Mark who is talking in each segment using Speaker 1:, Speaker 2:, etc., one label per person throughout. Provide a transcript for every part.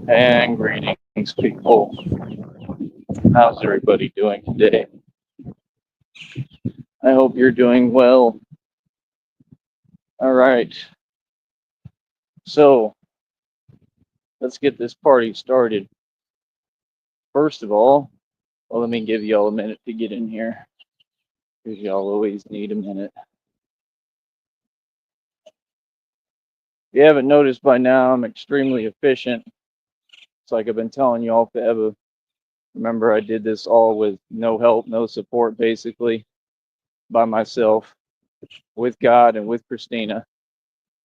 Speaker 1: And greetings, people. How's everybody doing today? I hope you're doing well. All right, so let's get this party started. First of all, well, let me give y'all a minute to get in here, because y'all always need a minute. If you haven't noticed by now, I'm extremely efficient. It's like I've been telling y'all forever. Remember, I did this all with no help, no support, basically, by myself, with God and with Christina,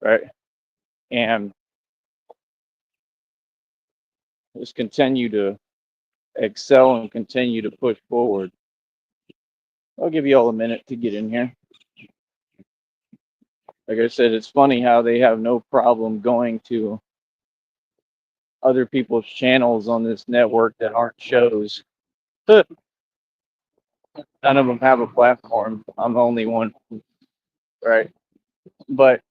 Speaker 1: right? And just continue to excel and continue to push forward. I'll give you all a minute to get in here. Like I said, it's funny how they have no problem going to other people's channels on this network that aren't shows. None of them have a platform. I'm the only one, right? But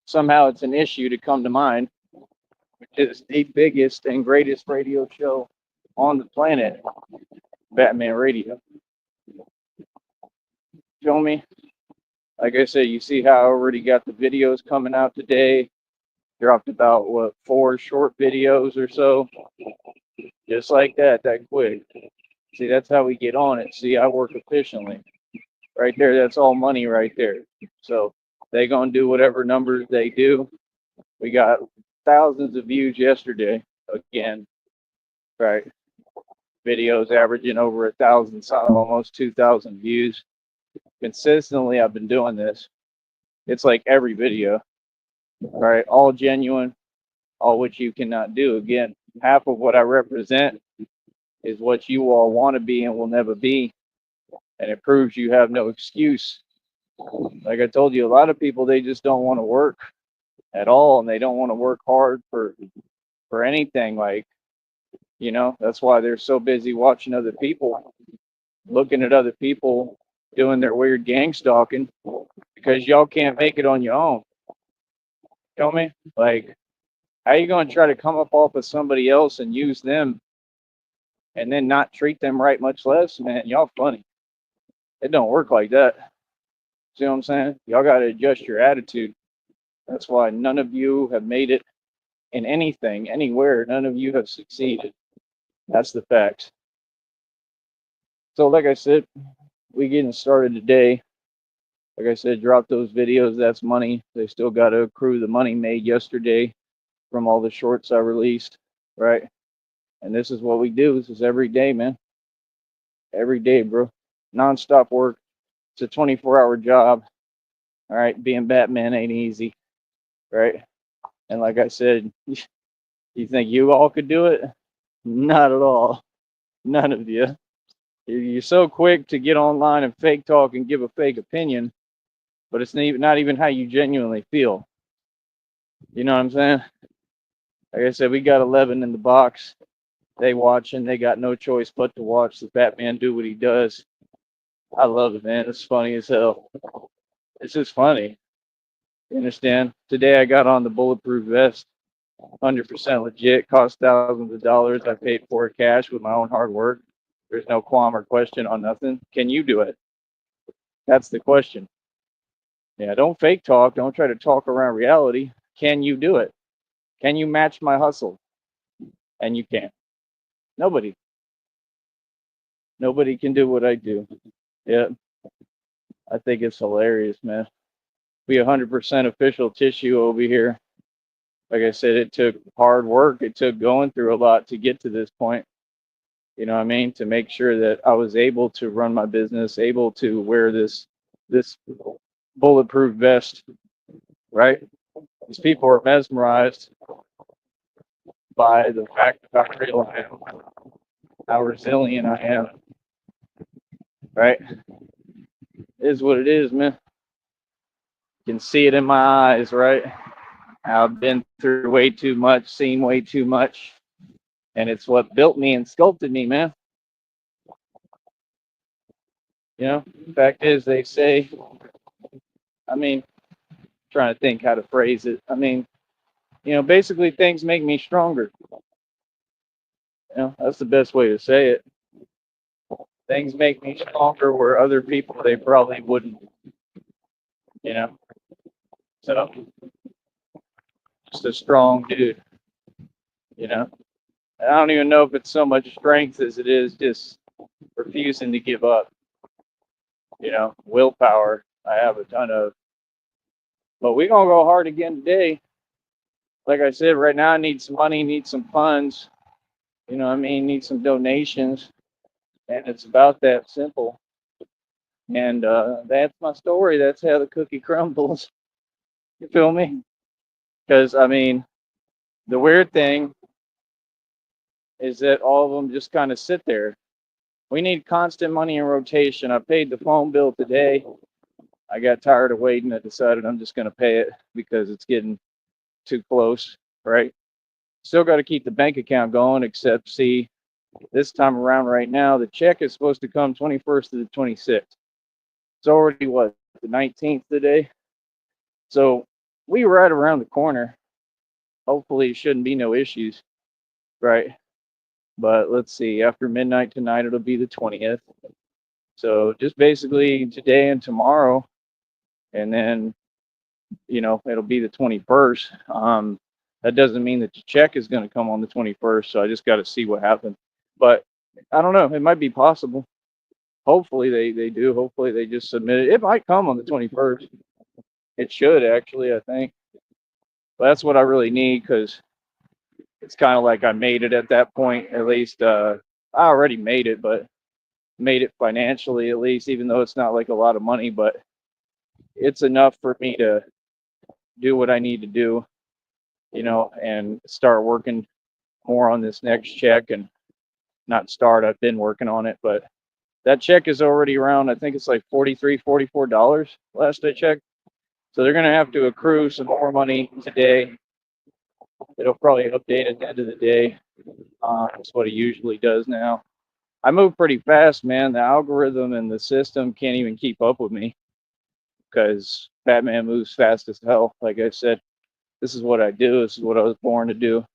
Speaker 1: somehow it's an issue to come to mind, which is the biggest and greatest radio show on the planet, Batman Radio. Feel me? Like I said, you see how I already got the videos coming out today. Dropped about what, 4 short videos or so, just like that quick. See, that's how we get on it. See, I work efficiently. Right there, that's all money right there. So they gonna do whatever numbers they do. We got thousands of views yesterday. Again, right? Videos averaging over 1,000, almost 2,000 views. Consistently, I've been doing this. It's like every video, right? All genuine, all which you cannot do. Again, half of what I represent is what you all want to be and will never be. And it proves you have no excuse. Like I told you, a lot of people, they just don't want to work at all, and they don't want to work hard for anything. Like, that's why they're so busy watching other people, looking at other people doing their weird gang stalking, because y'all can't make it on your own. Tell me, like, how you going to try to come up off of somebody else and use them and then not treat them right, much less? Man, y'all funny. It don't work like that. See what I'm saying? Y'all got to adjust your attitude. That's why none of you have made it in anything, anywhere. None of you have succeeded. That's the fact. So, like I said, we getting started today. Like I said, drop those videos. That's money. They still got to accrue the money made yesterday from all the shorts I released, right? And this is what we do. This is every day, man. Every day, bro. Non-stop work. It's a 24-hour job. All right, being Batman ain't easy, right? And like I said, you think you all could do it? Not at all. None of you. You're so quick to get online and fake talk and give a fake opinion, but it's not even how you genuinely feel. You know what I'm saying? Like I said, we got 11 in the box. They watching. They got no choice but to watch the Batman do what he does. I love it, man. It's funny as hell. It's just funny. You understand? Today I got on the bulletproof vest. 100% legit. Cost thousands of dollars. I paid for it cash with my own hard work. There's no qualm or question on nothing. Can you do it? That's the question. Yeah, don't fake talk. Don't try to talk around reality. Can you do it? Can you match my hustle? And you can't. Nobody. Nobody can do what I do. Yeah, I think it's hilarious, man. Be 100% official tissue over here. Like I said, it took hard work. It took going through a lot to get to this point. You know what I mean? To make sure that I was able to run my business, able to wear this bulletproof vest, right? These people are mesmerized by the fact of how real I am, how resilient I am, right? It is what it is, man. You can see it in my eyes, right? I've been through way too much, seen way too much, and it's what built me and sculpted me, man. The fact is, they say, I mean, trying to think how to phrase it. I mean, Basically things make me stronger. That's the best way to say it. Things make me stronger where other people they probably wouldn't, you know. So just a strong dude, you know. I don't even know if it's so much strength as it is just refusing to give up. Willpower. I have a ton of, but we gonna go hard again today. Like I said, right now I need some money, need some funds. I mean, need some donations, and it's about that simple. And that's my story. That's how the cookie crumbles. You feel me? Because I mean, the weird thing is that all of them just kind of sit there. We need constant money in rotation. I paid the phone bill today. I got tired of waiting. I decided I'm just going to pay it because it's getting too close, right? Still got to keep the bank account going, except see, this time around right now, the check is supposed to come 21st to the 26th. It's already what, the 19th today? So we right around the corner. Hopefully, it shouldn't be no issues, right? But let's see, after midnight tonight, it'll be the 20th. So just basically today and tomorrow, and then it'll be the 21st. That doesn't mean that the check is going to come on the 21st. So I just got to see what happens. But I don't know. It might be possible. Hopefully they do. Hopefully they just submit it. It might come on the 21st. It should actually, I think. But that's what I really need because it's kind of like I made it at that point. At least I already made it, but made it financially at least, even though it's not like a lot of money, but it's enough for me to do what I need to do, and start working more on this next check and not start. I've been working on it, but that check is already around, I think it's like $43, $44 last I checked. So they're going to have to accrue some more money today. It'll probably update at the end of the day. That's what it usually does now. I move pretty fast, man. The algorithm and the system can't even keep up with me because Batman moves fast as hell. Like I said, this is what I do. This is what I was born to do.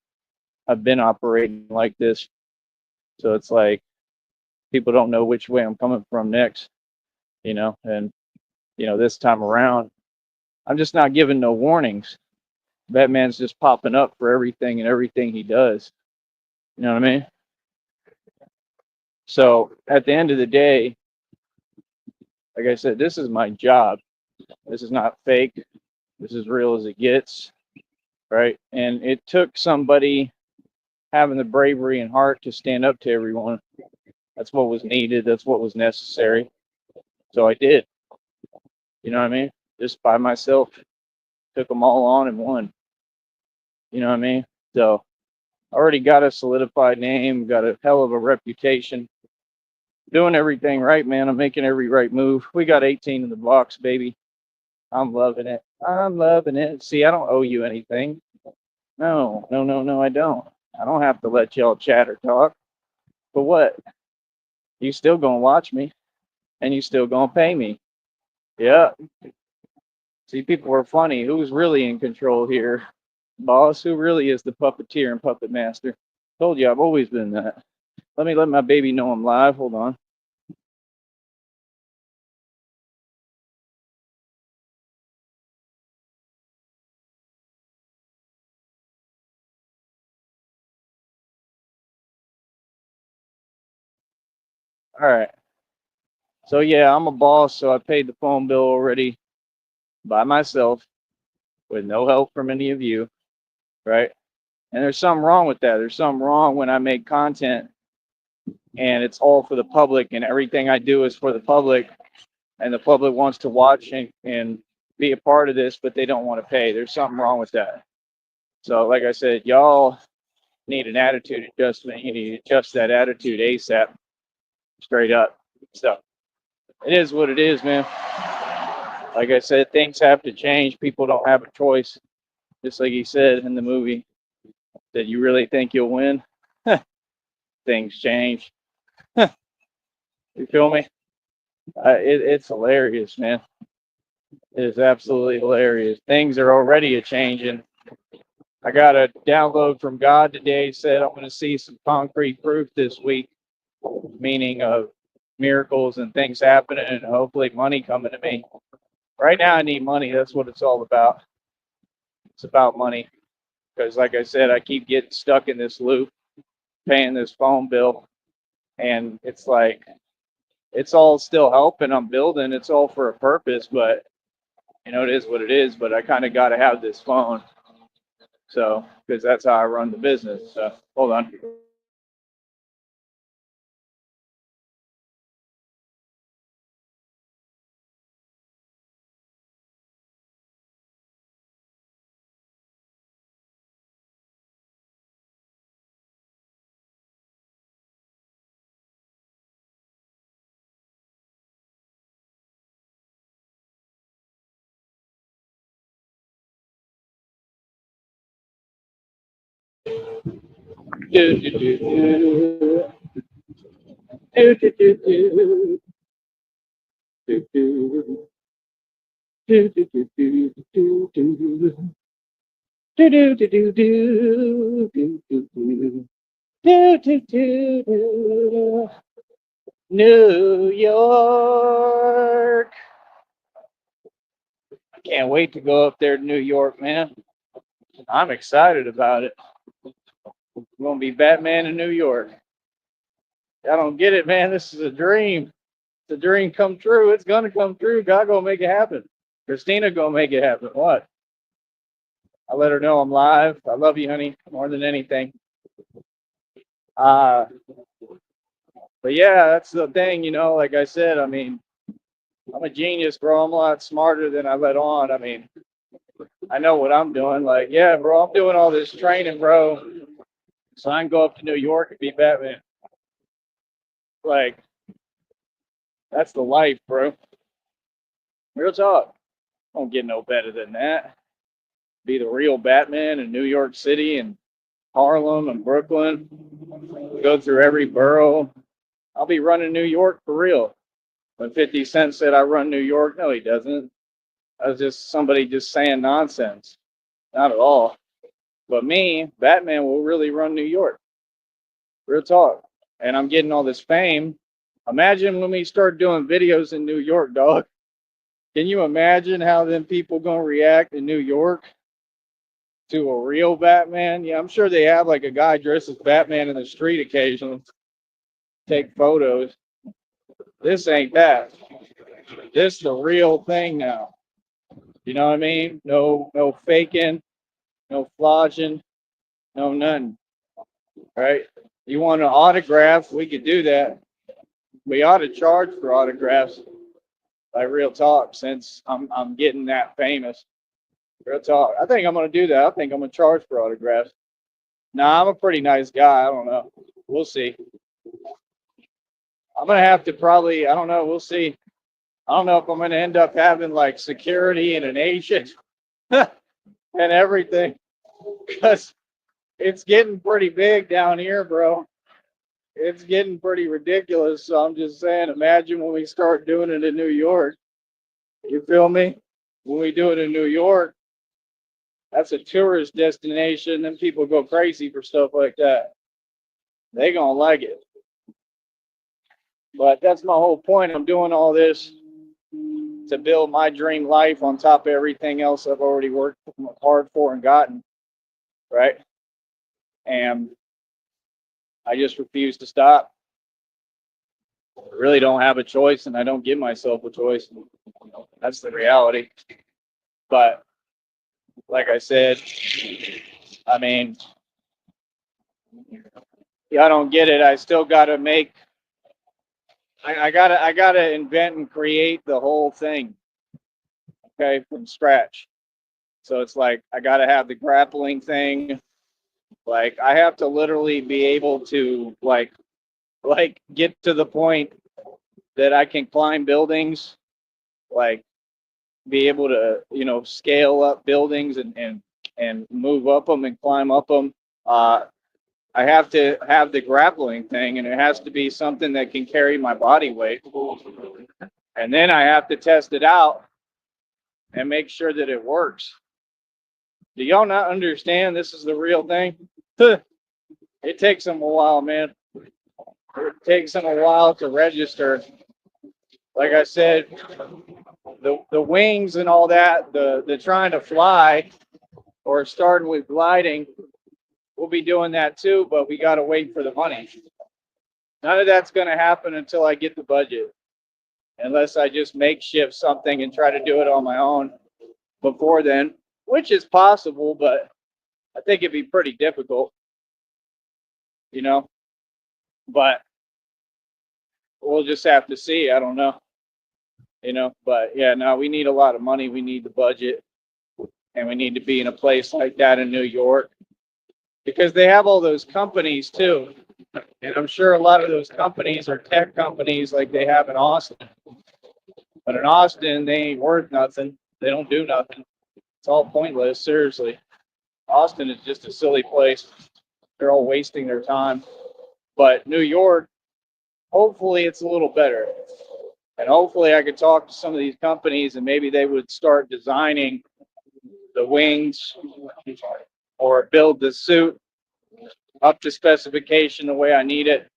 Speaker 1: I've been operating like this. So it's like people don't know which way I'm coming from next, and, this time around, I'm just not giving no warnings. Batman's just popping up for everything and everything he does. You know what I mean? So at the end of the day, like I said, this is my job. This is not fake. This is real as it gets, right? And it took somebody having the bravery and heart to stand up to everyone. That's what was needed. That's what was necessary. So I did. You know what I mean? Just by myself, took them all on and won. You know what I mean? So I already got a solidified name, got a hell of a reputation. Doing everything right, man. I'm making every right move. We got 18 in the box, baby. I'm loving it. I'm loving it. See, I don't owe you anything. No, no, no, no, I don't. I don't have to let y'all chat or talk. But what? You still gonna watch me and you still gonna pay me. Yeah. See, people are funny. Who's really in control here? Boss, who really is the puppeteer and puppet master? Told you I've always been that. Let me let my baby know I'm live. Hold on. All right. So yeah, I'm a boss, so I paid the phone bill already by myself with no help from any of you, right? And there's something wrong with that. There's something wrong when I make content and it's all for the public and everything I do is for the public and the public wants to watch and be a part of this, but they don't want to pay. There's something wrong with that. So like I said, y'all need an attitude adjustment. You need to adjust that attitude ASAP, straight up. So it is what it is, man. Like I said, things have to change. People don't have a choice. Just like he said in the movie, that you really think you'll win? Things change. You feel me? It's hilarious, man. It is absolutely hilarious. Things are already a changing. I got a download from God today, said I'm going to see some concrete proof this week, meaning of miracles and things happening and hopefully money coming to me. Right now I need money. That's what it's all about. It's about money. Because like I said, I keep getting stuck in this loop, paying this phone bill. And it's like, it's all still helping. I'm building. It's all for a purpose, but it is what it is. But I kind of got to have this phone. So, because that's how I run the business. So, hold on. Do, do, do, do. Do, do, do, do. Do, do. Do, do, do, do, do, do. Do, do, do, do, do, do, do, do. Do, do, do, do. New York. I can't wait to go up there to New York, man. I'm excited about it. I'm going to be Batman in New York. I don't get it, man. This is a dream. It's a dream come true. It's going to come true. God going to make it happen. Christina going to make it happen. What? I let her know I'm live. I love you, honey, more than anything. But yeah, that's the thing, like I said, I mean, I'm a genius, bro. I'm a lot smarter than I let on. I mean, I know what I'm doing. Like, yeah, bro, I'm doing all this training, bro, so I can go up to New York and be Batman. Like, that's the life, bro. Real talk. Don't get no better than that. Be the real Batman in New York City and Harlem and Brooklyn. Go through every borough. I'll be running New York for real. When 50 Cent said I run New York, no, he doesn't. That was just somebody just saying nonsense. Not at all. But me, Batman, will really run New York. Real talk. And I'm getting all this fame. Imagine when we start doing videos in New York, dog. Can you imagine how them people gonna react in New York to a real Batman? Yeah, I'm sure they have like a guy dressed as Batman in the street occasionally. Take photos. This ain't that. This the real thing now. You know what I mean? No faking, no flogging, no nothing. Right? You want an autograph? We could do that. We ought to charge for autographs. Like real talk, since I'm getting that famous. Real talk. I think I'm gonna do that. I think I'm gonna charge for autographs. Nah, I'm a pretty nice guy. I don't know. We'll see. I'm gonna have to probably. I don't know. We'll see. I don't know if I'm gonna end up having like security and an agent and everything, because it's getting pretty big down here, bro. It's getting pretty ridiculous. So I'm just saying, imagine when we start doing it in New York. You feel me? When we do it in New York, that's a tourist destination. Then people go crazy for stuff like that. They gonna like it. But that's my whole point. I'm doing all this to build my dream life on top of everything else I've already worked hard for and gotten. Right? And I just refuse to stop. I really don't have a choice, and I don't give myself a choice. That's the reality. But like I said, I mean, I don't get it. I still gotta make. I gotta invent and create the whole thing. Okay, from scratch. So it's like I gotta have the grappling thing. Like I have to literally be able to like get to the point that I can climb buildings, like be able to scale up buildings and move up them and climb up them. I have to have the grappling thing, and it has to be something that can carry my body weight. And then I have to test it out and make sure that it works. Do y'all not understand this is the real thing? It takes them a while, man. It takes them a while to register. Like I said, the wings and all that, the trying to fly or starting with gliding, we'll be doing that too, but we got to wait for the money. None of that's going to happen until I get the budget, unless I just makeshift something and try to do it on my own before then, which is possible, but I think it'd be pretty difficult, you know. But we'll just have to see. I don't know, you know. But yeah, no, we need a lot of money. We need the budget, and we need to be in a place like that in New York because they have all those companies too. And I'm sure a lot of those companies are tech companies like they have in Austin. But in Austin, they ain't worth nothing. They don't do nothing. It's all pointless, seriously. Austin is just a silly place. They're all wasting their time. But New York, hopefully it's a little better. And hopefully I could talk to some of these companies and maybe they would start designing the wings or build the suit up to specification the way I need it.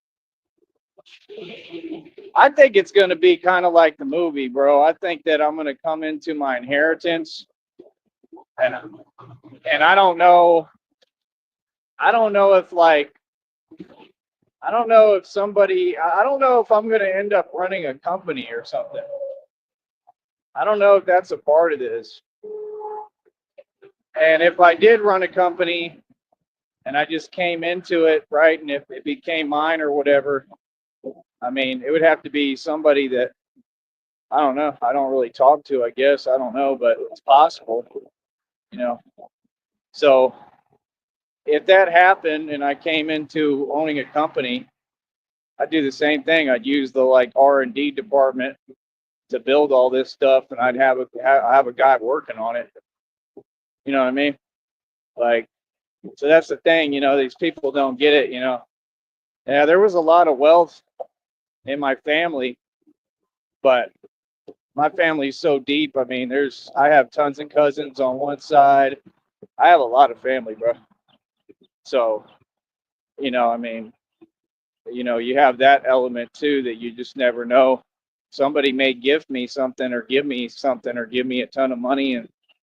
Speaker 1: I think it's going to be kind of like the movie, bro. I think that I'm going to come into my inheritance and I don't know if like I don't know if somebody I don't know if I'm going to end up running a company or something. I don't know if that's a part of this. And if I did run a company and I just came into it, right, and if it became mine or whatever, I mean, it would have to be somebody that I don't know. I don't really talk to, I guess. I don't know, but it's possible, you know. So if that happened and I came into owning a company, I'd do the same thing. I'd use the like R&D department to build all this stuff, and I'd have a guy working on it. You know what I mean? Like, so that's the thing. You know, these people don't get it. You know, yeah, there was a lot of wealth in my family, but my family's so deep. I mean, I have tons of cousins on one side. I have a lot of family, bro. So, you know, I mean, you know, you have that element too that you just never know. Somebody may gift me something or give me something or give me a ton of money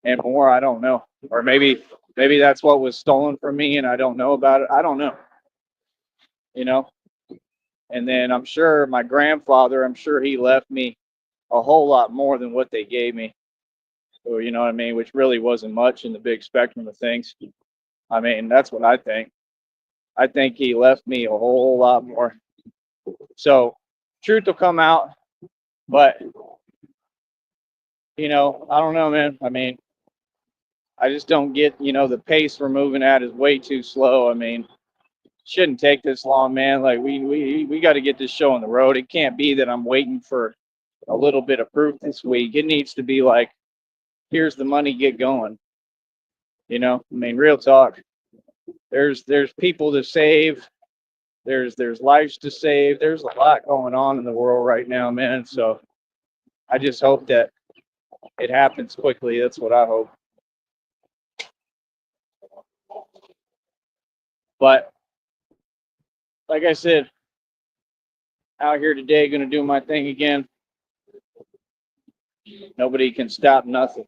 Speaker 1: and more. I don't know. Or maybe that's what was stolen from me and I don't know about it. I don't know. You know? And then I'm sure my grandfather, I'm sure he left me a whole lot more than what they gave me. Or you know what I mean, which really wasn't much in the big spectrum of things. I mean, that's what I think. I think he left me a whole lot more. So truth will come out, but you know, I don't know, man. I mean, I just don't get, you know, the pace we're moving at is way too slow. I mean, shouldn't take this long, man. Like we got to get this show on the road. It can't be that I'm waiting for a little bit of proof this week. It needs to be like, here's the money, get going. You know, I mean, real talk. There's people to save. There's lives to save. There's a lot going on in the world right now, man. So I just hope that it happens quickly. That's what I hope. But like I said, out here today, gonna do my thing again. Nobody can stop nothing.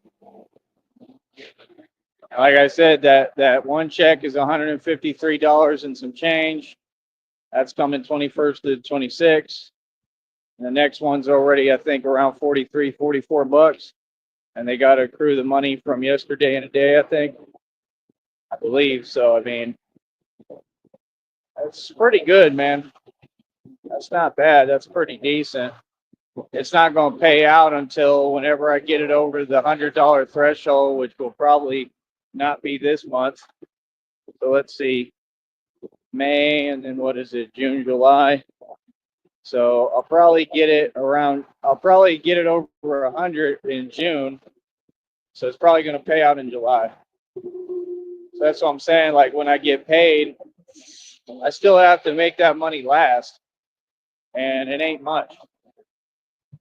Speaker 1: Like I said, that one check is $153 and some change. That's coming 21st to 26th. And the next one's already, I think, around 43, 44 bucks. And they got to accrue the money from yesterday and a day, I think. I believe. So, I mean, that's pretty good, man. That's not bad. That's pretty decent. It's not going to pay out until whenever I get it over the $100 threshold, which will probably not be this month. So let's see, May, and then what is it, June, July. So I'll probably get it over 100 in June. So it's probably going to pay out in July. So that's what I'm saying. Like when I get paid, I still have to make that money last. And it ain't much.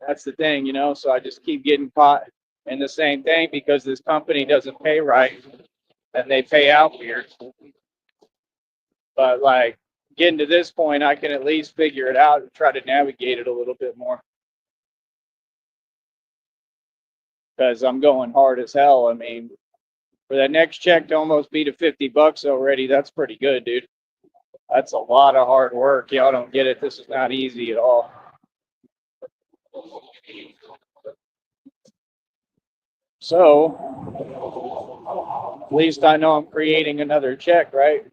Speaker 1: That's the thing, you know. So I just keep getting caught in the same thing because this company doesn't pay right. and they pay out weird. But like getting to this point, I can at least figure it out and try to navigate it a little bit more. Because I'm going hard as hell. I mean, for that next check to almost be to $50 already, that's pretty good, dude. That's a lot of hard work. Y'all don't get it. This is not easy at all. So, at least I know I'm creating another check, right?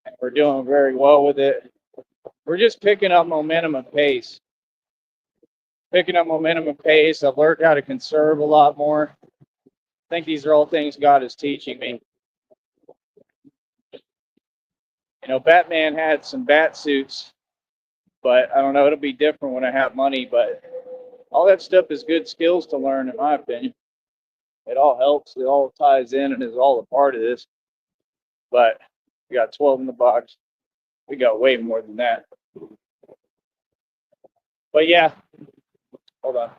Speaker 1: And we're doing very well with it. We're just picking up momentum and pace. I've learned how to conserve a lot more. I think these are all things God is teaching me. You know, Batman had some bat suits, but I don't know, it'll be different when I have money. But all that stuff is good skills to learn, in my opinion. It all helps, it all ties in and is all a part of this. But we got 12 in the box. We got way more than that. But yeah, hold on.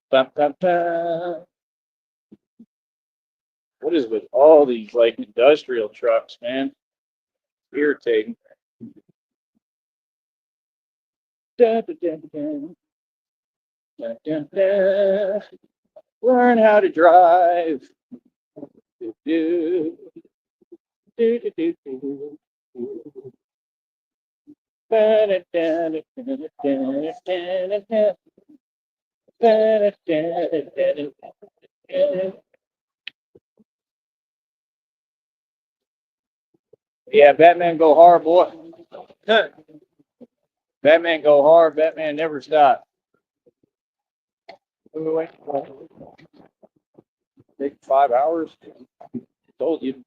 Speaker 1: Bum, bum, bum. What is with all these like industrial trucks, man? It's irritating. Da, da, da, da. Da, da, da. Learn how to drive. Do, do. Do, do, do, do. Ba, da, da, da, da, da, da, da. Ba, da, da, da, da, da. Yeah, Batman go hard, boy. Batman go hard. Batman never stop. Wait, take 5 hours. Told you.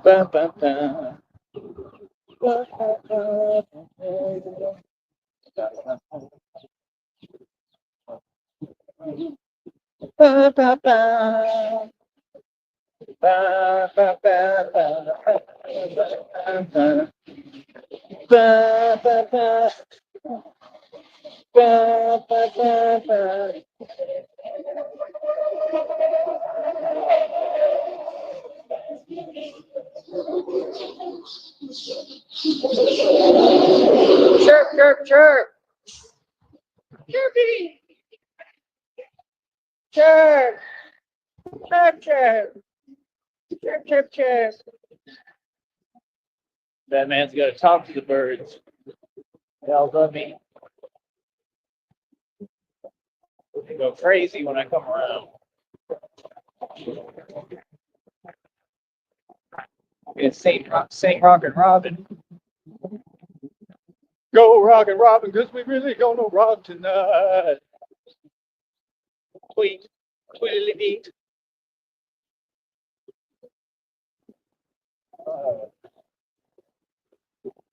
Speaker 1: Ba, ba, ba. Ba, ba, ba, ba. Ba, ba, ba. Ba, ba, ba, ba. Ba, ba, ba, ba. Ba, ba, ba, ba. Chirp, chirp, chirp. Chirpy. Chirp. Chirp, chirp. Chirp, chirp, chirp. That man's got to talk to the birds. They'll love me. They go crazy when I come around. It's Saint Rock and Robin. Go Rock and Robin, because we really gonna rock tonight. Tweet, tweetily beat.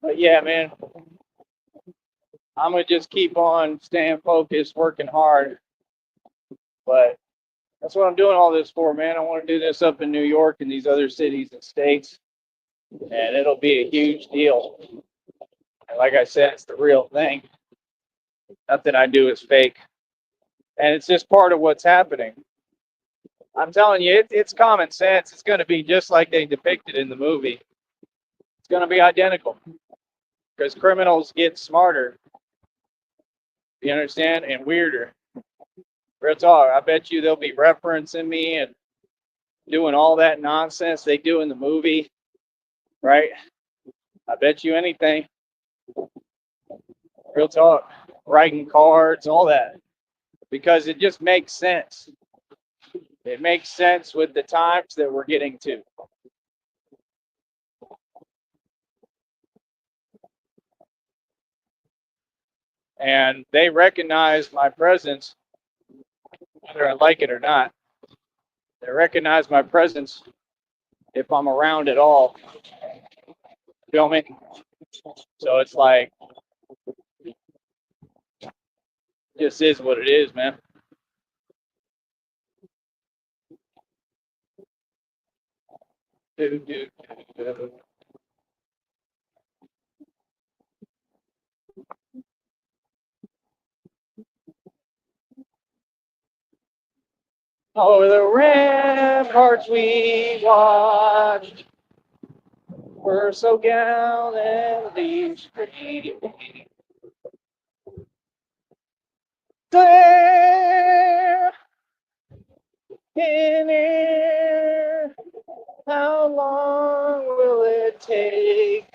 Speaker 1: But yeah, man, I'm gonna just keep on staying focused, working hard. But that's what I'm doing all this for, man. I want to do this up in New York and these other cities and states, and it'll be a huge deal. And like I said, it's the real thing. Nothing I do is fake, and it's just part of what's happening. I'm telling you, it's common sense. It's going to be just like they depicted in the movie. It's going to be identical because criminals get smarter. You understand? And weirder. Real talk. I bet you they'll be referencing me and doing all that nonsense they do in the movie, right? I bet you anything. Real talk. Writing cards, all that. Because it just makes sense. It makes sense with the times that we're getting to. And they recognize my presence, whether I like it or not. They recognize my presence if I'm around at all. Feel me? So it's like, just is what it is, man. Do. Over the ramparts we watched were so gallantly streaming. There in air, how long will it take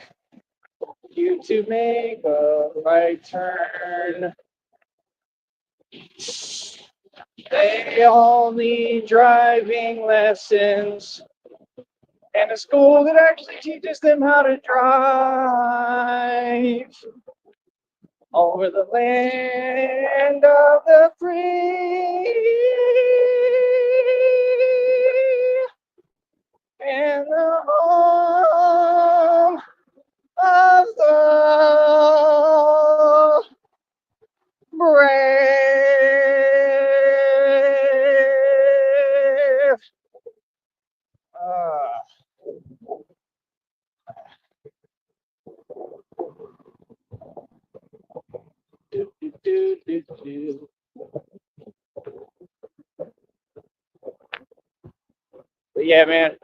Speaker 1: you to make a right turn? They all need driving lessons and a school that actually teaches them how to drive over the land of the free and the home of the brave. Uh, do, do, do, do. But yeah, man,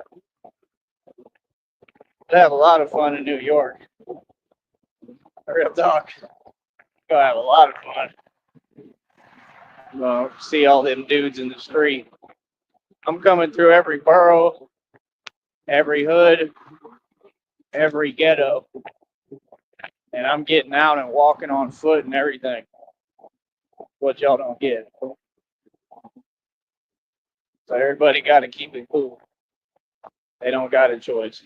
Speaker 1: I have a lot of fun in New York. Real talk. Gonna have a lot of fun. See all them dudes in the street. I'm coming through every borough, every hood, every ghetto, and I'm getting out and walking on foot and everything. What y'all don't get. So everybody got to keep it cool. They don't got a choice.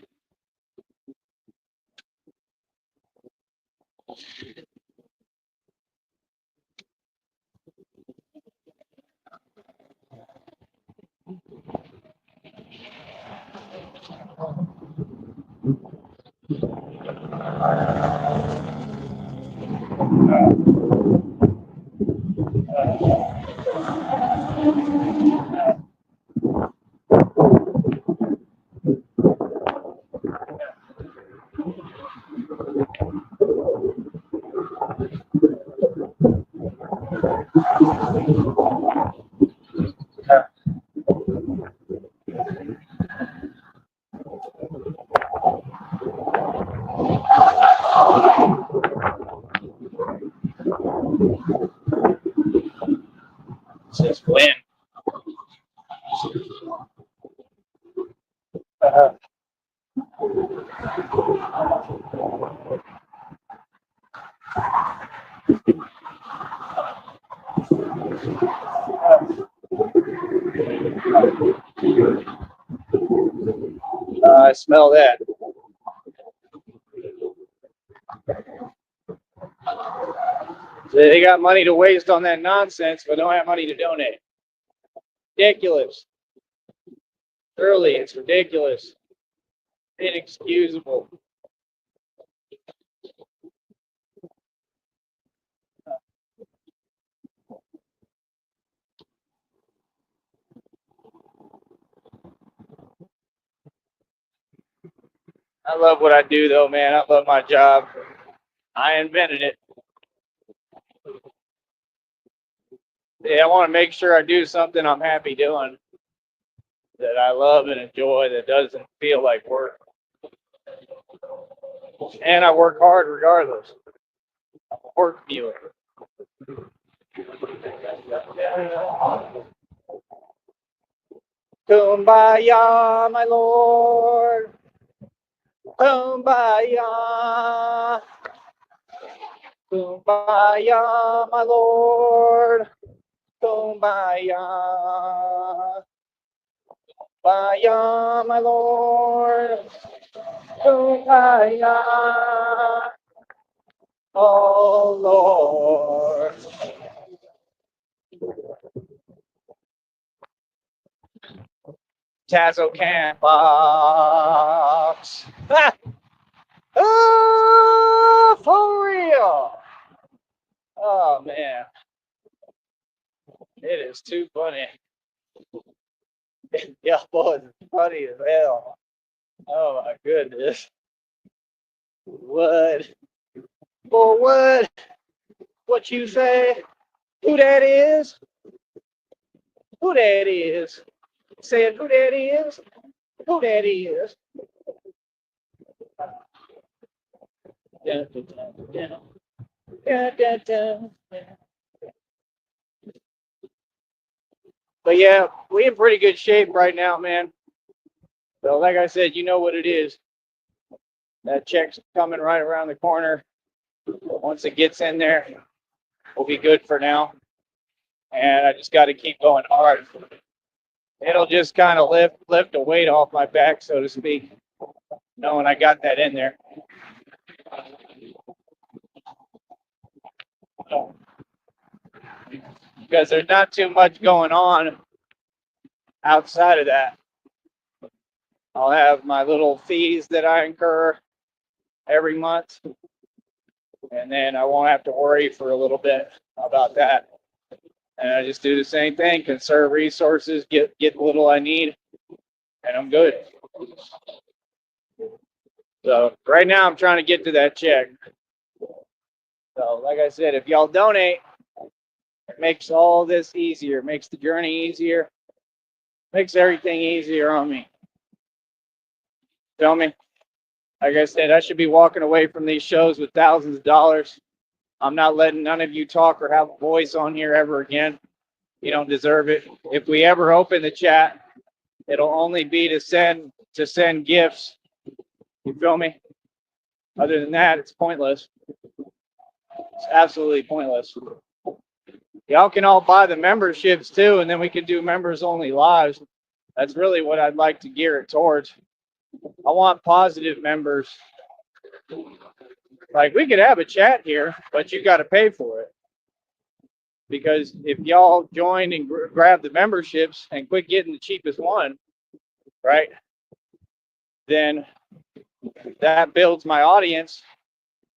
Speaker 1: Just win. I smell that. They got money to waste on that nonsense, but don't have money to donate. Ridiculous. Early, it's ridiculous. Inexcusable. I love what I do, though, man. I love my job. I invented it. Yeah, I want to make sure I do something I'm happy doing, that I love and enjoy, that doesn't feel like work. And I work hard regardless. I'm a work mule. Kumbaya, my lord. Kumbaya. Kumbaya, my lord. Kumbaya. Kumbaya, my lord. Kumbaya. Oh, Lord. Tazo can box. Ah! Ah! Oh man, it is too funny. Yeah, boy, it's funny as hell. Oh my goodness. What? For what? What you say? Who that is? Who that is? Saying who that is? Who that is? Dun, dun, dun, dun. Dun, dun, dun. But yeah, we in pretty good shape right now, man. So like I said, you know what it is. That check's coming right around the corner. Once it gets in there, we'll be good for now. And I just got to keep going hard. It'll just kind of lift a weight off my back, so to speak, knowing I got that in there. Because there's not too much going on outside of that. I'll have my little fees that I incur every month, and then I won't have to worry for a little bit about that. And I just do the same thing, conserve resources, get the little I need, and I'm good. So right now I'm trying to get to that check. So like I said, if y'all donate, it makes all this easier, makes the journey easier, makes everything easier on me. Feel me? Like I said, I should be walking away from these shows with thousands of dollars. I'm not letting none of you talk or have a voice on here ever again. You don't deserve it. If we ever open the chat, it'll only be to send gifts. You feel me? Other than that, it's pointless. It's absolutely pointless. Y'all can all buy the memberships too, and then we can do members only lives. That's really what I'd like to gear it towards. I want positive members. Like, we could have a chat here, but you got to pay for it. Because if y'all join and grab the memberships and quit getting the cheapest one, right, then that builds my audience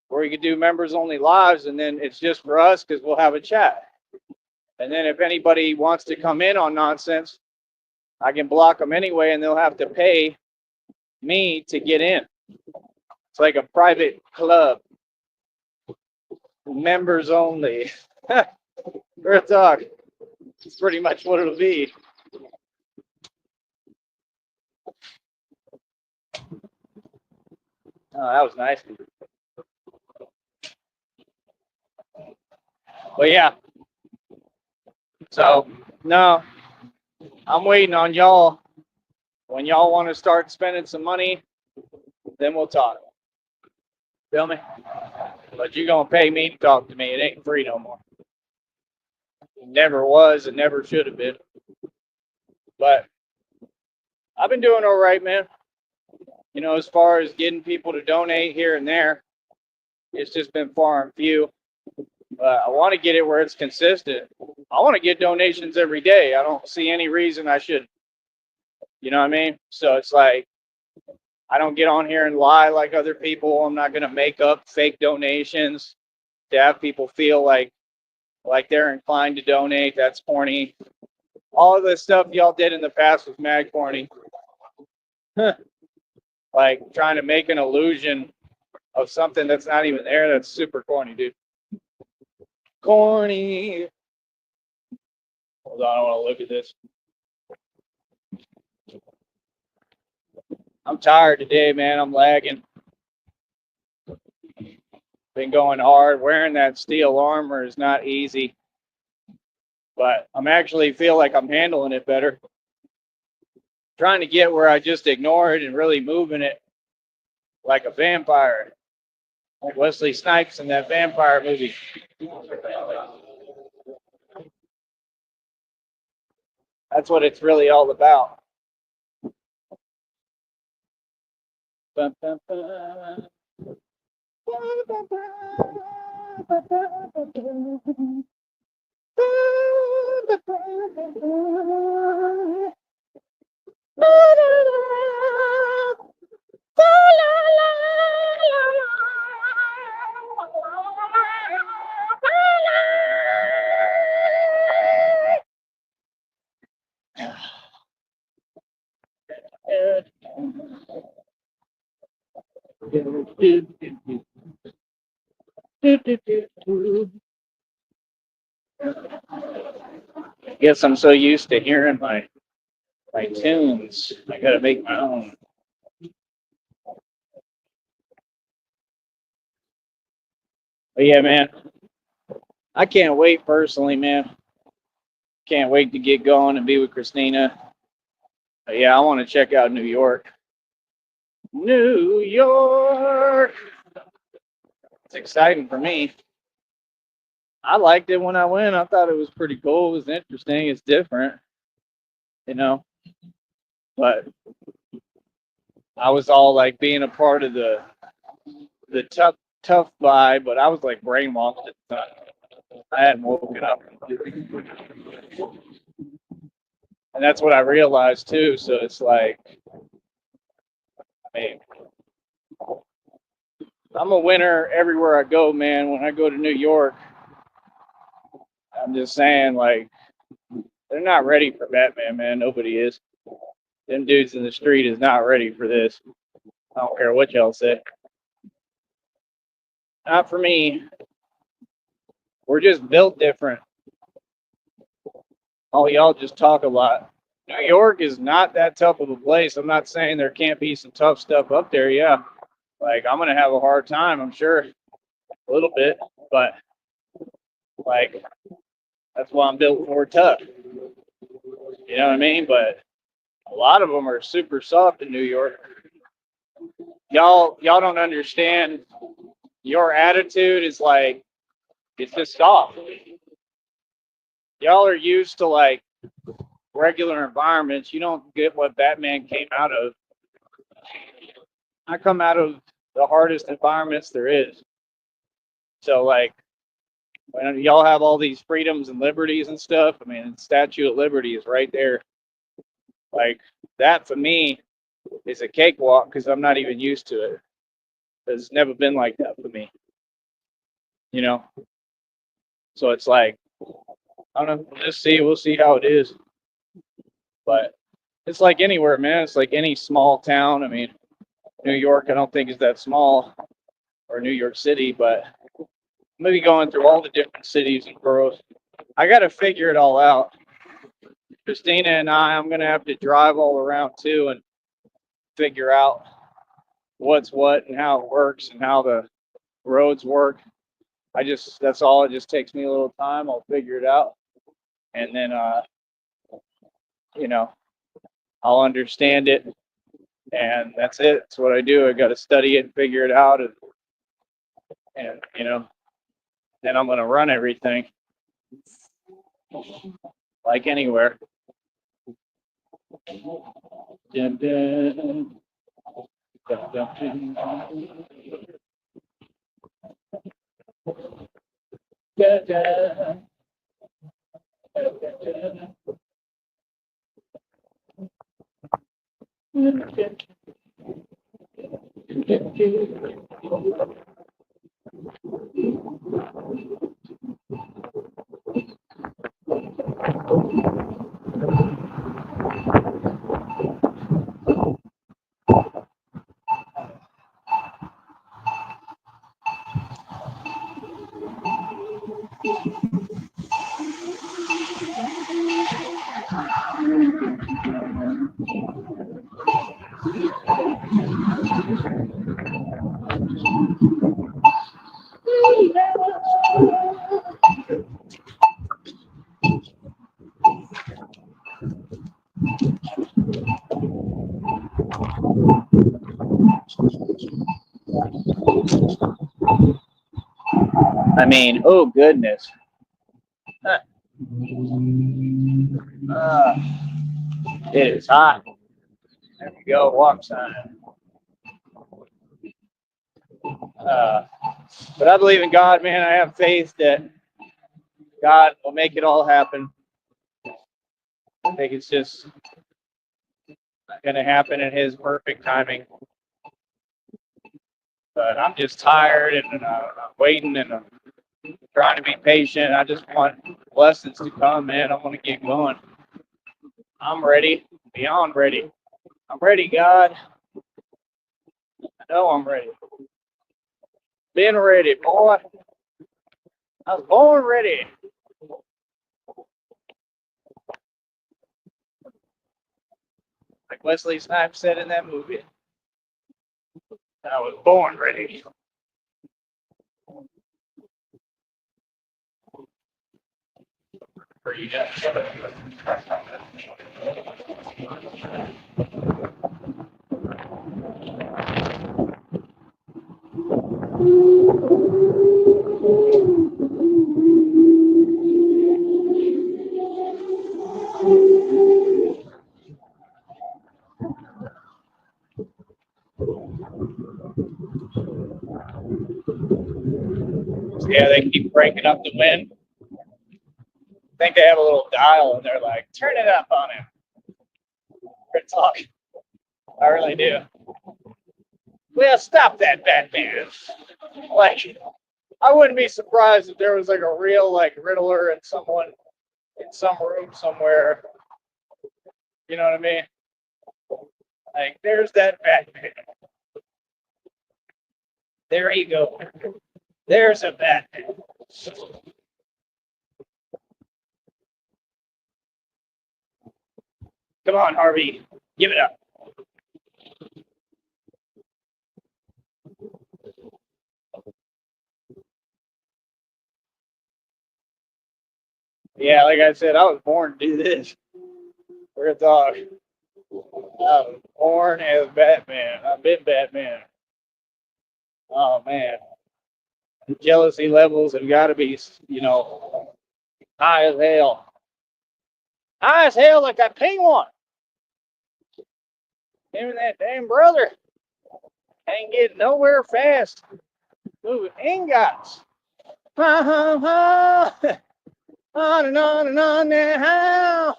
Speaker 1: where we could do members only lives, and then it's just for us because we'll have a chat. And then if anybody wants to come in on nonsense, I can block them anyway, and they'll have to pay me to get in. It's like a private club, members only. Real talk. It's pretty much what it'll be. Oh, that was nice. But yeah. So, no, I'm waiting on y'all. When y'all want to start spending some money, then we'll talk. Feel me? But you're going to pay me to talk to me. It ain't free no more. It never was. It never should have been. But I've been doing all right, man. You know, as far as getting people to donate here and there, it's just been far and few. But I want to get it where it's consistent. I want to get donations every day. I don't see any reason I should. You know what I mean? So it's like, I don't get on here and lie like other people. I'm not going to make up fake donations to have people feel like they're inclined to donate. That's corny. All of the stuff y'all did in the past was mad corny. Like trying to make an illusion of something that's not even there. That's super corny, dude. Corny. Hold on, I want to look at this. I'm tired today, man. I'm lagging. Been going hard. Wearing that steel armor is not easy. But I'm actually feel like I'm handling it better. Trying to get where I just ignore it and really moving it like a vampire. Like Wesley Snipes in that vampire movie. That's what it's really all about. Bum, bum, bum. Guess I'm so used to hearing my tunes. I gotta make my own. But yeah, man, I can't wait personally, man. Can't wait to get going and be with Christina. But yeah, I want to check out New York. New York. It's exciting for me. I liked it when I went. I thought it was pretty cool. It was interesting. It's different, you know. But I was all like being a part of the tough vibe, but I was like brainwashed at the time. I hadn't woken up, and that's what I realized too. So it's like, I mean, I'm a winner everywhere I go, man. When I go to New York, I'm just saying, like, they're not ready for Batman, man. Nobody is. Them dudes in the street is not ready for this. I don't care what y'all say. Not for me. We're just built different. All y'all just talk a lot. New York is not that tough of a place. I'm not saying there can't be some tough stuff up there. Yeah, like I'm gonna have a hard time, I'm sure, a little bit, but like that's why I'm built for tough. You know what I mean? But a lot of them are super soft in New York. Y'all don't understand. Your attitude is like it's just soft. Y'all are used to like regular environments. You don't get what Batman came out of. I come out of the hardest environments there is. So like when y'all have all these freedoms and liberties and stuff, I mean, the Statue of Liberty is right there. Like that for me is a cakewalk because I'm not even used to it. It's never been like that for me, you know. So it's like I don't know. We'll just see. We'll see how it is. But it's like anywhere, man. It's like any small town. I mean, New York, I don't think is that small, or New York City, but maybe going through all the different cities and boroughs. I got to figure it all out. Christina and I'm going to have to drive all around too and figure out what's what and how it works and how the roads work. That's all. It just takes me a little time. I'll figure it out. And then, you know, I'll understand it. And that's it. That's what I do. I got to study it and figure it out. And you know, then I'm going to run everything like anywhere. Dun, dun, dun, dun, dun, dun. I mean, oh goodness. Uh, it is hot. There we go. Walk sign. Uh, but I believe in God, man. I have faith that God will make it all happen. I think it's just going to happen in His perfect timing. But I'm just tired and I'm waiting and I'm trying to be patient. I just want blessings to come, man. I want to get going. I'm ready, beyond ready. I'm ready, God. know I'm ready. Been ready, boy. I was born ready. Like Wesley Snipes said in that movie. I was born ready. For you guys. Yeah, they keep breaking up the wind. I think they have a little dial and they're like, turn it up on him. For talk. I really do. Well, stop that, Batman. Like, I wouldn't be surprised if there was like a real like Riddler and someone in some room somewhere. You know what I mean? Like, there's that Batman. There you go. There's a Batman. Come on, Harvey. Give it up. Yeah, like I said, I was born to do this. We're a dog. I was born as Batman. I've been Batman. Oh, man. The jealousy levels have got to be, high as hell. High as hell like that penguin. Him and that damn brother ain't getting nowhere fast. Moving ingots. Ha ha ha. On and on and on now.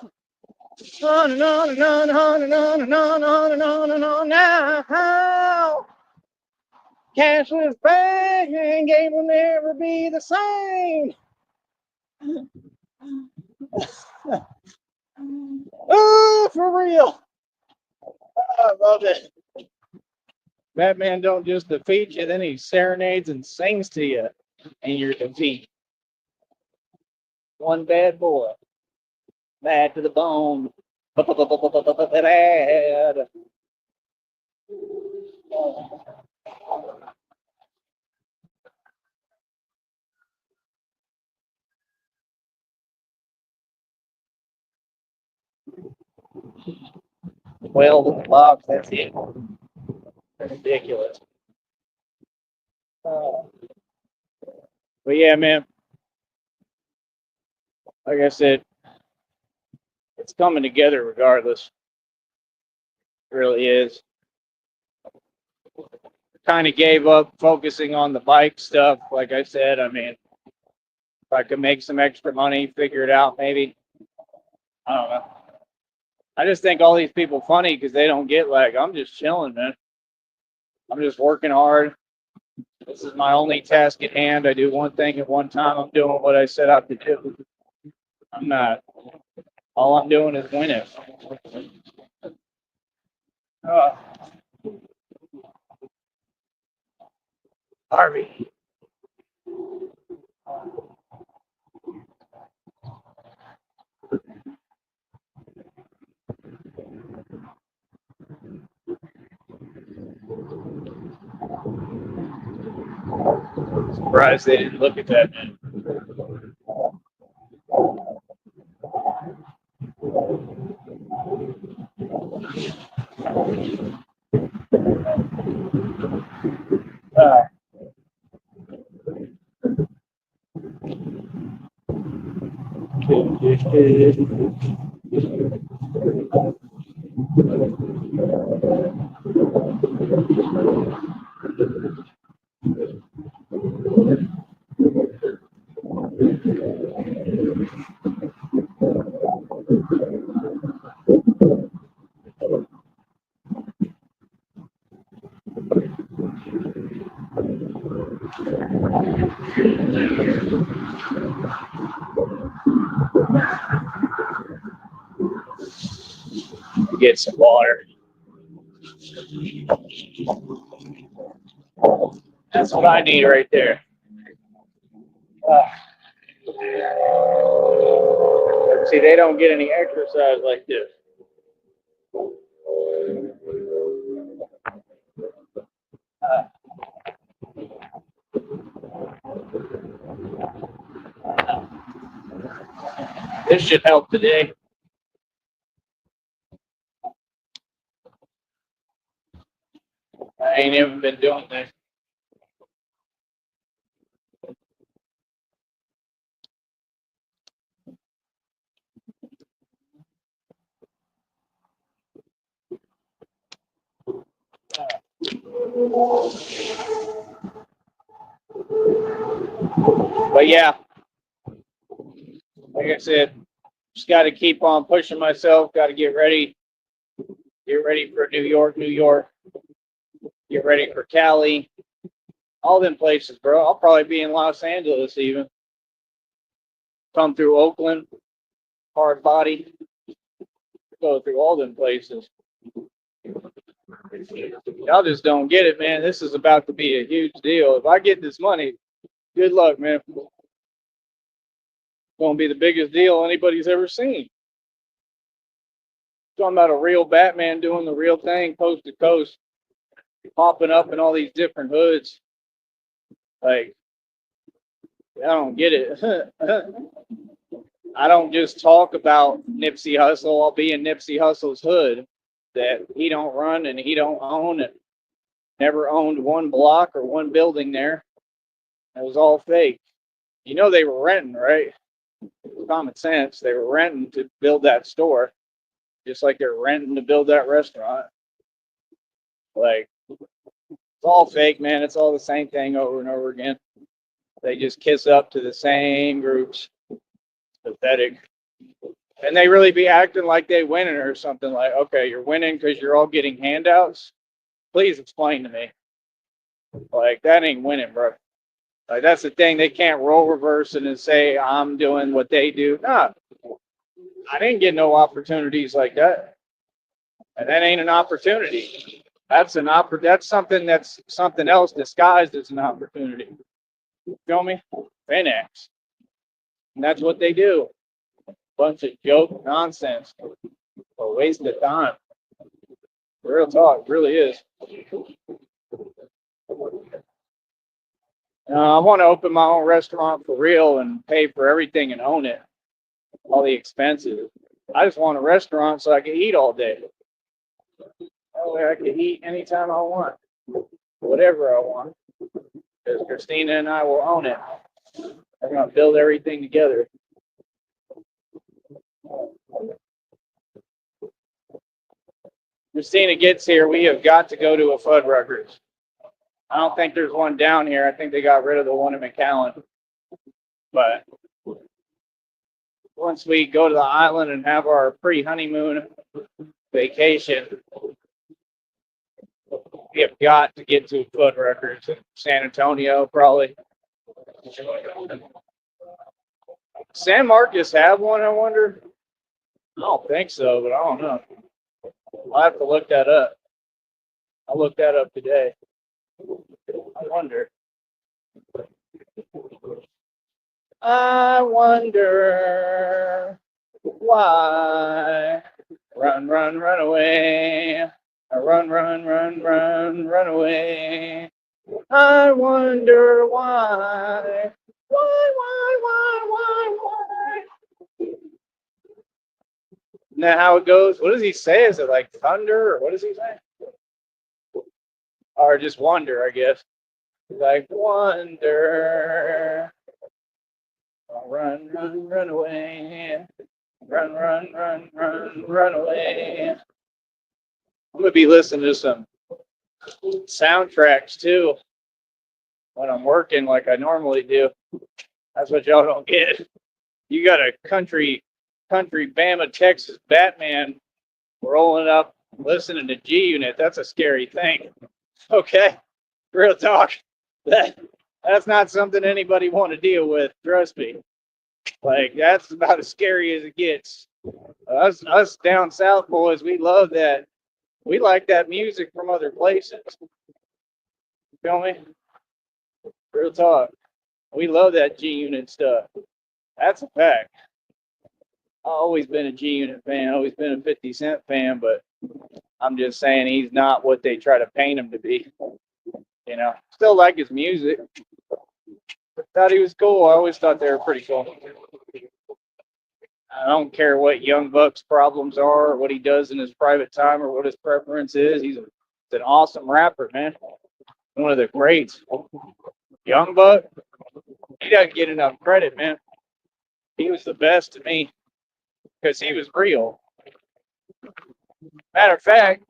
Speaker 1: On and on and on and on and on and on and on and on and on now. Cashless bank game will never be the same. Oh, for real. I love it. Batman don't just defeat you, then he serenades and sings to you in your defeat. One bad boy. Bad to the bone. Bad. Well, box, that's it. Ridiculous. But yeah, man. Like I said, it's coming together regardless. It really is. Kind of gave up focusing on the bike stuff. Like I said, I mean, if I could make some extra money, figure it out, maybe. I don't know. I just think all these people funny because they don't get like, I'm just chilling, man. I'm just working hard. This is my only task at hand. I do one thing at one time. I'm doing what I set out to do. I'm not. All I'm doing is winning. Harvey. Surprised they didn't look at that, man. Get some water. That's what I need right there. See, they don't get any exercise like this. This should help today. I ain't even been doing this. But yeah, like I said, just got to keep on pushing myself. Got to get ready. Get ready for New York, New York. Get ready for Cali. All them places, bro. I'll probably be in Los Angeles even. Come through Oakland, hard body. Go through all them places. Y'all just don't get it, man. This is about to be a huge deal. If I get this money, good luck, man. It's gonna be the biggest deal anybody's ever seen. Talking about a real Batman doing the real thing, coast to coast, popping up in all these different hoods. Like, I don't get it. I don't just talk about Nipsey Hussle. I'll be in Nipsey Hussle's hood that he don't run and he don't own and never owned one block or one building there. It was all fake. You know they were renting, right? Common sense. They were renting to build that store, just like they're renting to build that restaurant. Like, it's all fake, man. It's all the same thing over and over again. They just kiss up to the same groups. Pathetic. And they really be acting like they winning or something. Like, okay, you're winning because you're all getting handouts. Please explain to me. Like, that ain't winning, bro. Like, that's the thing. They can't role reverse it and say I'm doing what they do. Nah, I didn't get no opportunities like that. And that ain't an opportunity. That's something else disguised as an opportunity. You feel me? Finex. And that's what they do. Bunch of joke nonsense. A waste of time. Real talk, really is. I want to open my own restaurant for real and pay for everything and own it. All the expenses. I just want a restaurant so I can eat all day. That way I can eat anytime I want. Whatever I want. Because Christina and I will own it. We're going to build everything together. Christina gets here, we have got to go to a Fuddruckers. I don't think there's one down here. I think they got rid of the one in McAllen. But once we go to the island and have our pre-honeymoon vacation, we have got to get to Fuddruckers in San Antonio, probably. San Marcos have one, I wonder? I don't think so, but I don't know. I'll have to look that up. I'll look that up today. I wonder. I wonder why. Run, run, run away. Run, run, run, run, run away. I wonder why. Why? Isn't that how it goes? What does he say? Is it like thunder or what does he say? Or just wonder, I guess. Like wonder. Run, run, run away. Run, run, run, run, run away. I'm gonna be listening to some soundtracks too when I'm working like I normally do. That's what y'all don't get. You got a country Bama, Texas Batman rolling up listening to G Unit. That's a scary thing. Okay, real talk. That's not something anybody want to deal with. Trust me. Like that's about as scary as it gets. Us down south boys, we love that. We like that music from other places. You feel me? Real talk. We love that G Unit stuff. That's a fact. I've always been a G Unit fan, always been a 50 Cent fan, but I'm just saying he's not what they try to paint him to be. Still like his music. Thought he was cool. I always thought they were pretty cool. I don't care what Young Buck's problems are, or what he does in his private time, or what his preference is. He's an awesome rapper, man. One of the greats. Young Buck, he doesn't get enough credit, man. He was the best to me because he was real. Matter of fact,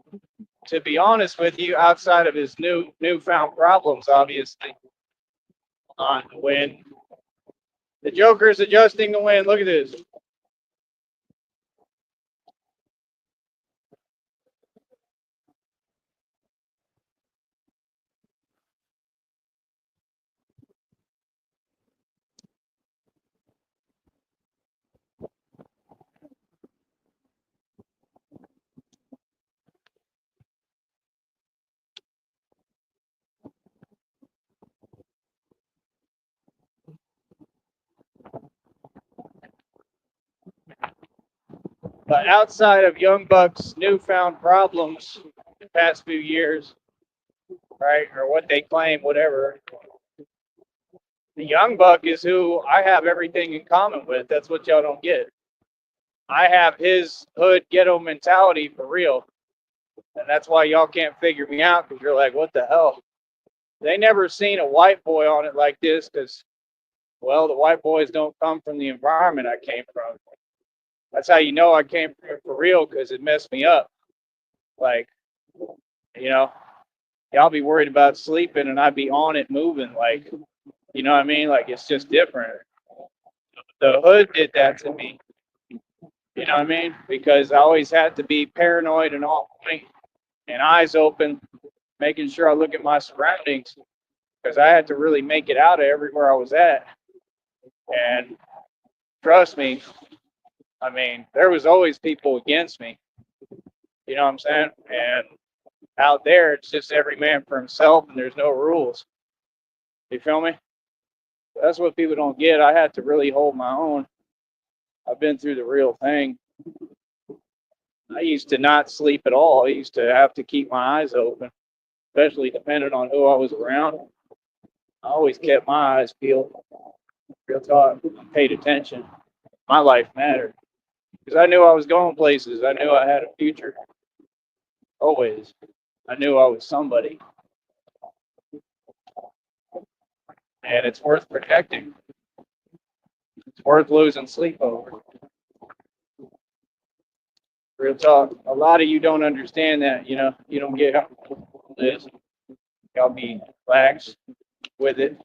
Speaker 1: to be honest with you, outside of his newfound problems, obviously, on the win, the Joker's adjusting the win. Look at this. But outside of Young Buck's newfound problems the past few years, right, or what they claim, whatever, the Young Buck is who I have everything in common with. That's what y'all don't get. I have his hood ghetto mentality for real. And that's why y'all can't figure me out because you're like, what the hell? They never seen a white boy on it like this because, well, the white boys don't come from the environment I came from. That's how you know I came from it for real because it messed me up. Like, you know, y'all be worried about sleeping and I'd be on it moving. Like, you know what I mean? Like, it's just different. The hood did that to me. You know what I mean? Because I always had to be paranoid and all point and eyes open, making sure I look at my surroundings because I had to really make it out of everywhere I was at. And trust me, I mean, there was always people against me. You know what I'm saying? And out there, it's just every man for himself, and there's no rules. You feel me? That's what people don't get. I had to really hold my own. I've been through the real thing. I used to not sleep at all. I used to have to keep my eyes open, especially depending on who I was around. I always kept my eyes peeled. Real talk. I paid attention. My life mattered because I knew I was going places. I knew I had a future. Always. I knew I was somebody. And it's worth protecting. It's worth losing sleep over. Real talk. A lot of you don't understand that, you don't get how it is. Y'all be lax with it.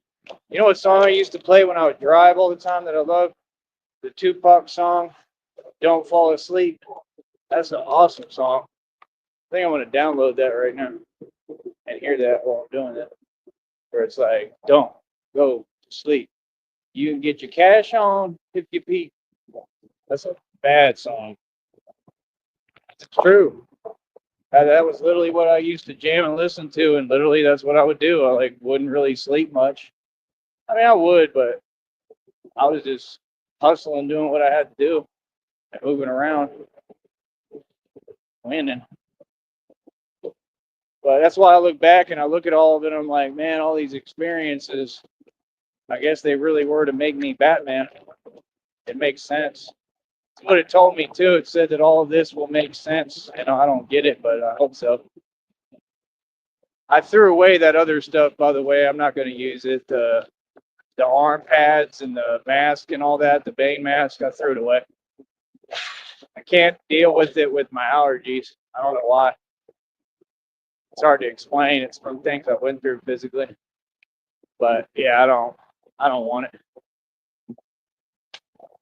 Speaker 1: You know what song I used to play when I would drive all the time that I love? The Tupac song, Don't Fall Asleep. That's an awesome song. I think I'm going to download that right now and hear that while I'm doing it. Where it's like, don't go to sleep. You can get your cash on if you pee. That's a bad song. It's true. That was literally what I used to jam and listen to, and literally that's what I would do. I wouldn't really sleep much. I mean, I would, but I was just hustling, doing what I had to do, and moving around, winning. But that's why I look back and I look at all of it. And I'm like, man, all these experiences, I guess they really were to make me Batman. It makes sense. That's what it told me too. It said that all of this will make sense. I don't get it, but I hope so. I threw away that other stuff, by the way. I'm not going to use it. The arm pads and the mask and all that, the Bane mask, I threw it away. I can't deal with it with my allergies. I don't know why. It's hard to explain. It's from things I went through physically. But yeah, I don't want it.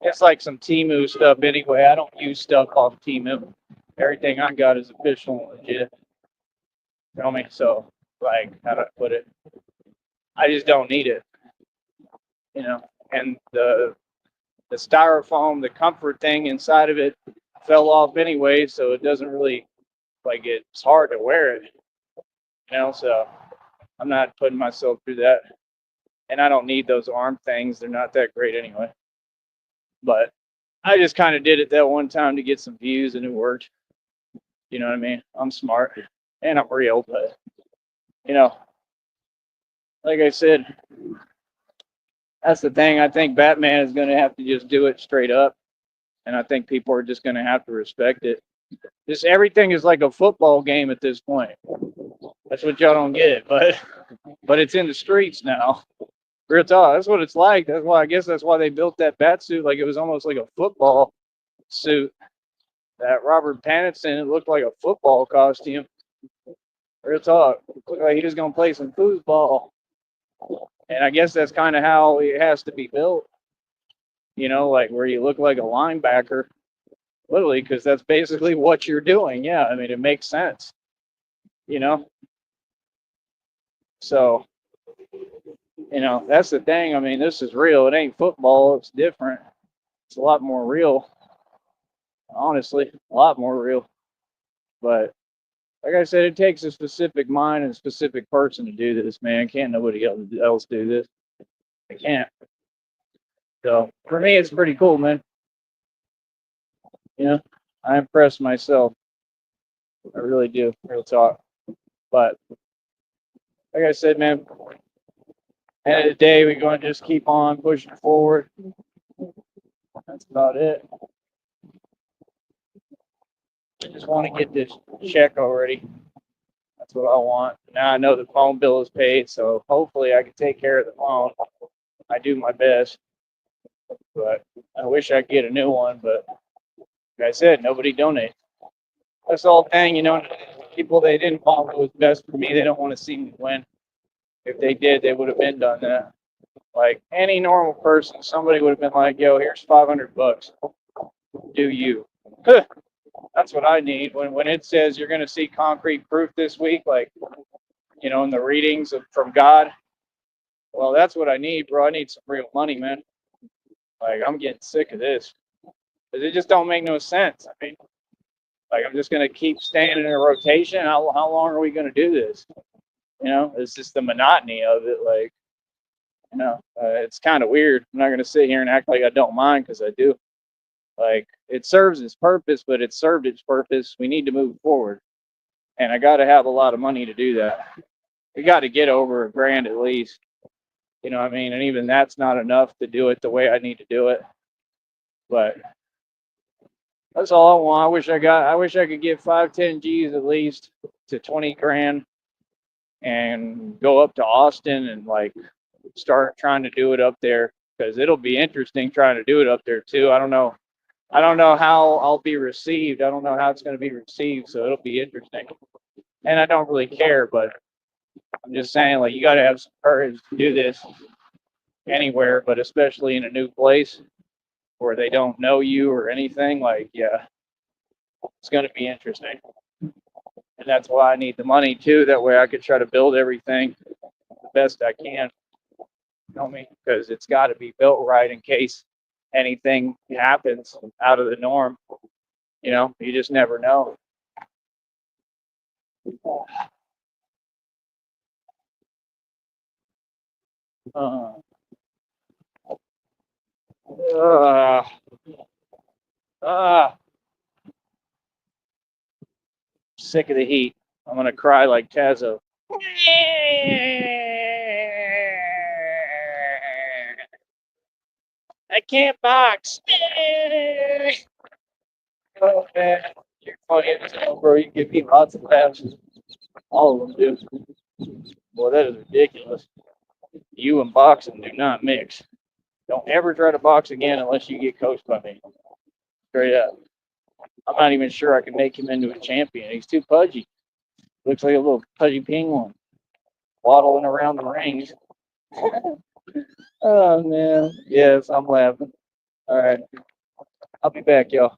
Speaker 1: It's like some Temu stuff anyway. I don't use stuff off Temu. Everything I got is official and legit. You know me? So how do I put it? I just don't need it. And the styrofoam, the comfort thing inside of it fell off anyway, so it doesn't really it's hard to wear it. So I'm not putting myself through that. And I don't need those arm things. They're not that great anyway. But I just kind of did it that one time to get some views and it worked. You know what I mean? I'm smart and I'm real, but you know, like I said, that's the thing. I think Batman is going to have to just do it straight up. And I think people are just going to have to respect it. Just everything is like a football game at this point. That's what y'all don't get, but it's in the streets now. Real talk. That's what it's like. That's why I guess that's why they built that bat suit. Like it was almost like a football suit. That Robert Pattinson, it looked like a football costume. Real talk. It looked like he was gonna play some foosball. And I guess that's kind of how it has to be built. You know, like where you look like a linebacker, literally, because that's basically what you're doing. Yeah, I mean it makes sense. You know, so that's the thing. I mean, this is real. It ain't football. It's different. It's a lot more real. Honestly, a lot more real. But like I said, it takes a specific mind and a specific person to do this, man. Can't nobody else do this. I can't. So for me, it's pretty cool, man. You know, I impress myself. I really do. Real talk. But like I said, man, end of the day, we're going to just keep on pushing forward. That's about it. I just want to get this check already. That's what I want. Now I know the phone bill is paid, so hopefully I can take care of the phone. I do my best, but I wish I could get a new one. But like I said, nobody donates. That's the whole thing, people they didn't want what was best for me. They don't want to see me win. If they did, they would have been done that. Like any normal person, somebody would have been like, "Yo, here's $500. Do you?" That's what I need. When it says you're going to see concrete proof this week, like in the readings from God. Well, that's what I need, bro. I need some real money, man. Like I'm getting sick of this. Because it just don't make no sense. I mean, like I'm just gonna keep staying in a rotation. How long are we gonna do this? It's just the monotony of it. Like, it's kind of weird. I'm not gonna sit here and act like I don't mind because I do. Like it serves its purpose, but it served its purpose. We need to move forward, and I got to have a lot of money to do that. We got to get over $1,000 at least. You know what I mean? And even that's not enough to do it the way I need to do it. But that's all I want. I wish I could get 5-10 G's at least to 20 grand and go up to Austin and like start trying to do it up there because it'll be interesting trying to do it up there too. I don't know how I'll be received. I don't know how it's going to be received, so it'll be interesting. And I don't really care, but I'm just saying, like, you got to have some courage to do this anywhere, but especially in a new place where they don't know you or anything. Like, yeah, it's going to be interesting. And that's why I need the money too. That way I could try to build everything the best I can. You know me? Because it's got to be built right in case anything happens out of the norm. You just never know. Uh, uh, sick of the heat. I'm gonna cry like Tazo. I can't box. Oh man, you're funny as hell, bro. You give me lots of laughs. All of them do. Boy, that is ridiculous. You and boxing do not mix. Don't ever try to box again unless you get coached by me. Straight up. I'm not even sure I can make him into a champion. He's too pudgy. Looks like a little pudgy penguin waddling around the rings. Oh man. Yes, I'm laughing. All right. I'll be back, y'all.